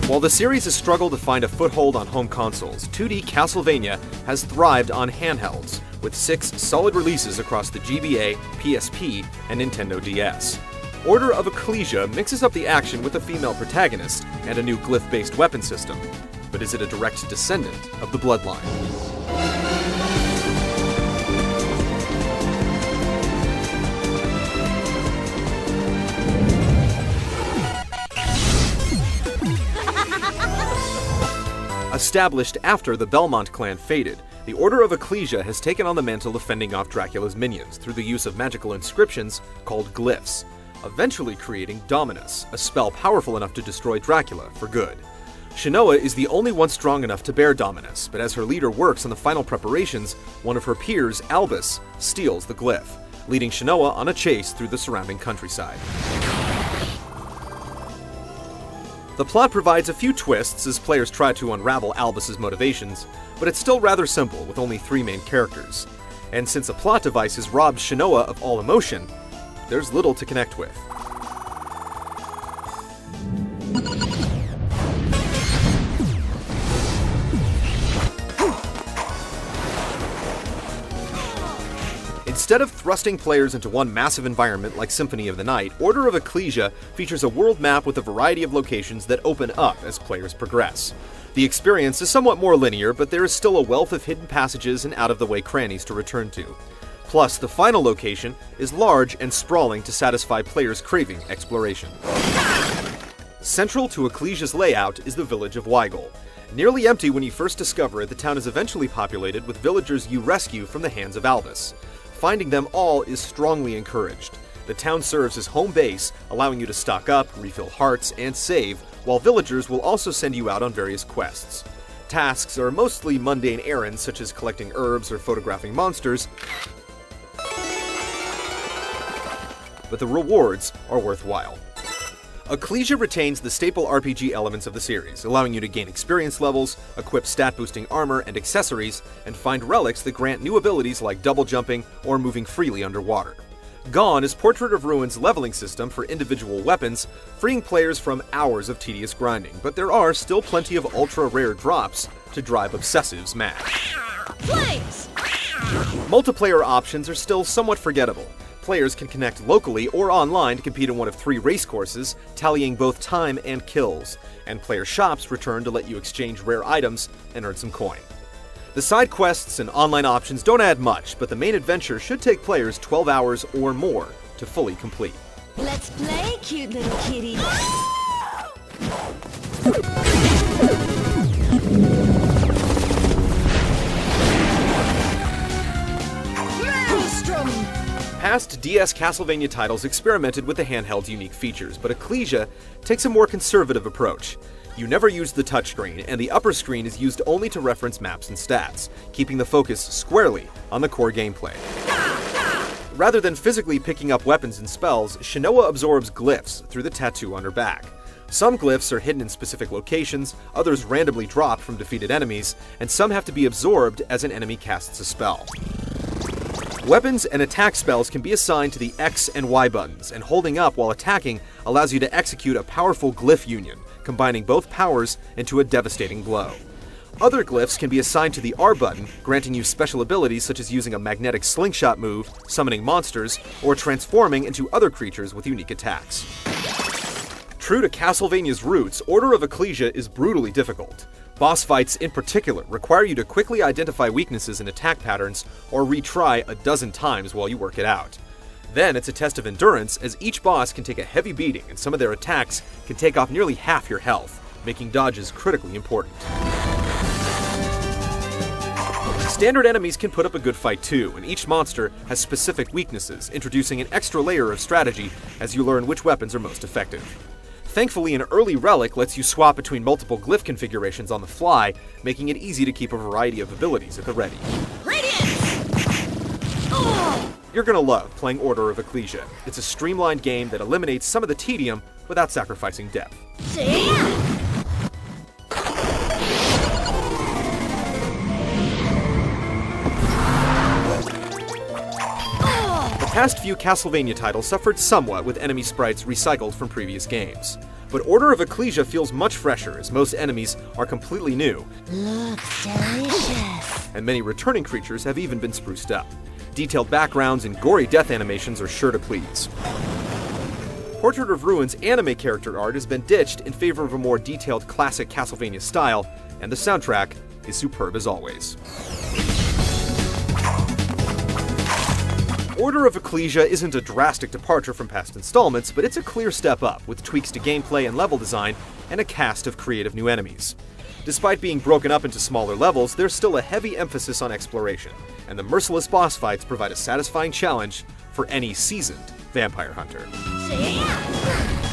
While the series has struggled to find a foothold on home consoles, 2D Castlevania has thrived on handhelds, with 6 solid releases across the GBA, PSP, and Nintendo DS. Order of Ecclesia mixes up the action with a female protagonist and a new glyph-based weapon system. But is it a direct descendant of the Bloodline? Established after the Belmont clan faded, the Order of Ecclesia has taken on the mantle of fending off Dracula's minions through the use of magical inscriptions called glyphs, eventually creating Dominus, a spell powerful enough to destroy Dracula for good. Shinoa is the only one strong enough to bear Dominus, but as her leader works on the final preparations, one of her peers, Albus, steals the glyph, leading Shinoa on a chase through the surrounding countryside. The plot provides a few twists as players try to unravel Albus's motivations, but it's still rather simple with only 3 main characters. And since a plot device has robbed Shinoa of all emotion, there's little to connect with. Instead of thrusting players into one massive environment like Symphony of the Night, Order of Ecclesia features a world map with a variety of locations that open up as players progress. The experience is somewhat more linear, but there is still a wealth of hidden passages and out-of-the-way crannies to return to. Plus, the final location is large and sprawling to satisfy players craving exploration. Central to Ecclesia's layout is the village of Weigel. Nearly empty when you first discover it, the town is eventually populated with villagers you rescue from the hands of Albus. Finding them all is strongly encouraged. The town serves as home base, allowing you to stock up, refill hearts, and save, while villagers will also send you out on various quests. Tasks are mostly mundane errands such as collecting herbs or photographing monsters, but the rewards are worthwhile. Ecclesia retains the staple RPG elements of the series, allowing you to gain experience levels, equip stat-boosting armor and accessories, and find relics that grant new abilities like double jumping or moving freely underwater. Gone is Portrait of Ruin's leveling system for individual weapons, freeing players from hours of tedious grinding, but there are still plenty of ultra-rare drops to drive obsessives mad. Flames! Multiplayer options are still somewhat forgettable. Players can connect locally or online to compete in one of 3 race courses, tallying both time and kills, and player shops return to let you exchange rare items and earn some coin. The side quests and online options don't add much, but the main adventure should take players 12 hours or more to fully complete. Let's play, cute little kitty! Maelstrom! Past DS Castlevania titles experimented with the handheld's unique features, but Ecclesia takes a more conservative approach. You never use the touchscreen, and the upper screen is used only to reference maps and stats, keeping the focus squarely on the core gameplay. Rather than physically picking up weapons and spells, Shinoa absorbs glyphs through the tattoo on her back. Some glyphs are hidden in specific locations, others randomly dropped from defeated enemies, and some have to be absorbed as an enemy casts a spell. Weapons and attack spells can be assigned to the X and Y buttons, and holding up while attacking allows you to execute a powerful glyph union, combining both powers into a devastating blow. Other glyphs can be assigned to the R button, granting you special abilities such as using a magnetic slingshot move, summoning monsters, or transforming into other creatures with unique attacks. True to Castlevania's roots, Order of Ecclesia is brutally difficult. Boss fights in particular require you to quickly identify weaknesses in attack patterns or retry a dozen times while you work it out. Then it's a test of endurance, as each boss can take a heavy beating and some of their attacks can take off nearly half your health, making dodges critically important. Standard enemies can put up a good fight too, and each monster has specific weaknesses, introducing an extra layer of strategy as you learn which weapons are most effective. Thankfully, an early relic lets you swap between multiple glyph configurations on the fly, making it easy to keep a variety of abilities at the ready. You're gonna love playing Order of Ecclesia. It's a streamlined game that eliminates some of the tedium without sacrificing depth. The past few Castlevania titles suffered somewhat with enemy sprites recycled from previous games. But Order of Ecclesia feels much fresher, as most enemies are completely new, Looks delicious. and many returning creatures have even been spruced up. Detailed backgrounds and gory death animations are sure to please. Portrait of Ruin's anime character art has been ditched in favor of a more detailed classic Castlevania style, and the soundtrack is superb as always. Order of Ecclesia isn't a drastic departure from past installments, but it's a clear step up, with tweaks to gameplay and level design, and a cast of creative new enemies. Despite being broken up into smaller levels, there's still a heavy emphasis on exploration, and the merciless boss fights provide a satisfying challenge for any seasoned vampire hunter. See ya.